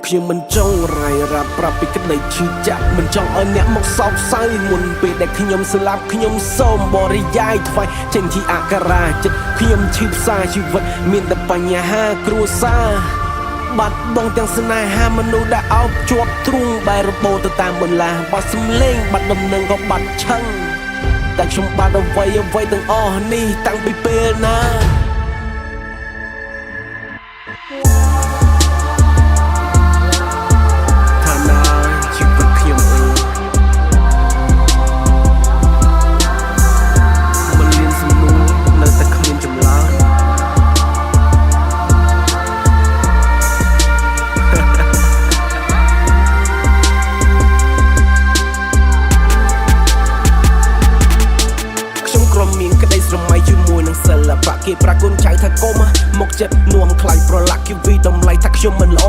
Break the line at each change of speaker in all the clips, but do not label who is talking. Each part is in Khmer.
ខ្ញុំមិនចង់រាយរាប់ប្រាប់ពីក្តីឈឺចាប់មិនចង់ឲ្យអ្នកមកសោកសៅមុនពេលដែលខ្ញុំស្លាប់ខ្ញុំសូមបរិយាយថ្វាយចេញជាអក្ខរាចិត្តខ្ញុំឈឺផ្សាជីវិតមានតែបញ្ហាគ្រួសារបាត់បង់ទាំងស្នេហាមនុស្សដែលអោបជាប់ទ្រូងបែរបបោទៅតាមបន្លាបាត់សំលេងបាត់ដំណឹងក៏បាត់ឆឹងតែខ្ញុំបាត់អ្វីទាំងអស់នេះតាំងពីពេលណាមានក្តីស្រមៃជាមួយនឹងសិល្បៈគេប្រាគុណចៅថាកុំមកចិត្តនាំខ្លាយប្រឡាក់គេវិតម្លៃថាខ្ញុំមិនល្អ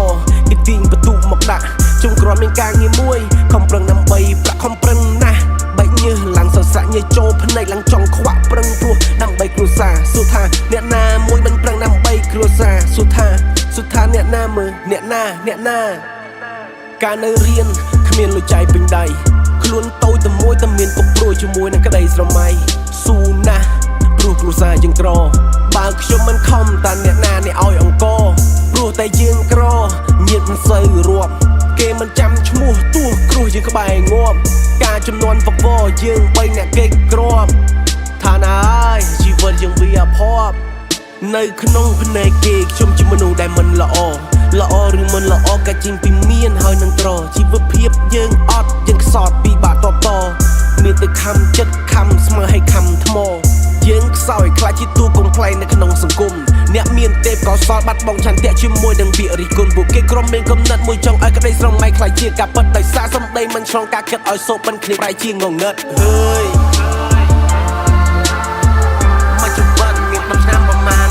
គេទាញបន្ទុកមកដាក់ខ្ញុំគ្រាន់មានការងារមួយខំប្រឹងដើម្បីប្រាក់ខំប្រឹងណាស់បែកញើសឡើងសរស័កញើសចូលភ្នែកឡើងចង់ខ្វាក់ប្រឹងព្រោះដើម្បីគ្រួសារសុថាអ្នកណាមួយមិនប្រឹងដើម្បីគ្រួសារសុថាអ្នកណាមើលអ្នកណាការនៅរៀនគ្មានលុយចាយពេញដៃខ្លួនតូចតែមួយតែមានពុកព្រួយជាមួយនឹងក្តីស្រមៃស៊ូណាស់ព្រោះគ្រួសារយើងក្របើខ្ញុំមិនខំតាអ្នកណានេះឲ្យអង្គព្រោះតែយើងក្រញាតមិនសូវរាប់គេមិនចាំឈ្មោះទោះគ្រោះយើងក្បែរងាប់ការចំនួនបបយើង3អ្នកគេក្របថាណាហើយជីវិតយើងវាអភ័ព្វនៅក្នុងភ្នែកគេខ្ញុំជាមនុស្សដែលមិនល្អឬមិនល្អកាចេញពីមានហើយនឹងក្រជីវភាពយើងអត់យើងខ្សត់ពីបាក់តមានតែខំចិត្តខំស្មើឲ្យខំថ្មយើងខ្សោយខ្លាចជាតួកំប្លែងនៅក្នុងសង្គមអ្នកមានទេពកោសលបាត់បង់ឆន្ទៈជាមួយនឹងពាក្យរិះគន់ពួកគេក្រុមមានកំណត់មួយចង់ឲ្យក្តីស្រមៃខ្លាចជាការពិតដោយសារសម្ដីមិនឆ្លងការគិតឲ្យសោបមិនគ្នាប្រៃជាងងងឹតហើយមកជុំបាត់មាន10ឆ្នាំប្រមាណ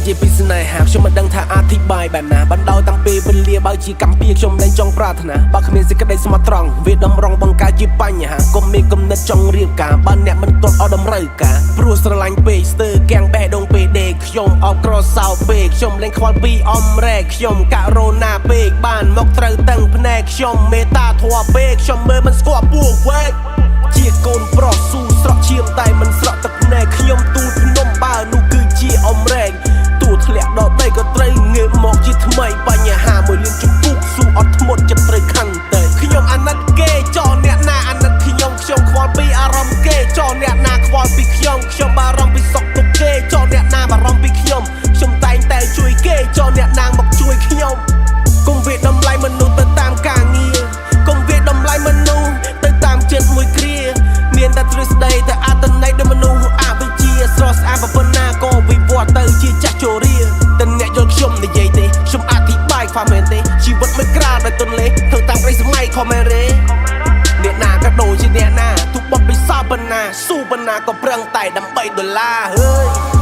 ជាពីស្នេហាខ្ញុំមិនដឹងថាអធិប្បាយបែបណាបណ្ដោយតាំងពីវេលាបើជាកម្មពីខ្ញុំលែងចង់ប្រាថ្នាបើគ្មានសេចក្តីស្មោះត្រង់វាតម្រង់បង្កើតជាបញ្ហាកុំមានគំនិតចង់រៀបការបើអ្នកមិនទាន់ឲ្យតម្រូវការព្រោះស្រឡាញ់ពេកស្ទើរកាំងបេះដូងពេកដេកខ្ញុំអោបក្រសោពេកខ្ញុំលែងខ្វល់ពីអំរែកខ្ញុំករ៉ូណាពេកបានមកត្រូវតឹងភ្នែកខ្ញុំមេត្តាធម៌ពេកខ្ញុំមើលមិនស្គាល់ពួកវែកជាកូនប្រុសស៊ូស្រក់ឈាមតែមិនស្រក់ទឹកភ្នែកខ្ញុំទូលភ្នំបើនោះគឺជាអំរែកធ្លាក់ដល់ដីក៏ត្រូវងាកមកជាថ្មីបញ្ហាមួយលៀនចំពុកស៊ូអត់ធ្មត់ចិត្តត្រូវខឹងតែខ្ញុំអាណិតគេចោលអ្នកណាអាណិតខ្ញុំខ្វល់ពីអារម្មណ៍គេចោលអ្នកណាខ្វល់ពីខ្ញុំបារម្ភពីសុខទុក្ខគេចោលអ្នកណាបារម្ភពីខ្ញុំតែងតែជួយគេចោលអ្នកណាមកជួយខ្ញុំកុំវាតម្លៃមនុស្សទៅតាមការងារកុំវាតម្លៃមនុស្សទៅតាមចិត្តមួយគ្រាមានតែទ្រឹស្ដីតែអត្តន័យដូចមនុស្សអវិជ្ជាស្រស់ស្អាតប៉ុណ្ណាក៏វិវត្តទៅជាចាស់ជរាតែអ្នកយល់ខ្ញុំនិយាយទេខ្ញុំអធិប្បាយខ្វះមែនទេជីវិតមិនក្រាលដោយទន្លេធ្វើតាមក្តីសម័យខំមែនទេអ្នកណាក៏ដូចជាអ្នកណាទុកបត់ពិសោធន៍ប៉ុណ្ណាស៊ូប៉ុណ្ណាក៏ប្រឹងតែដើម្បីដុល្លារហើយ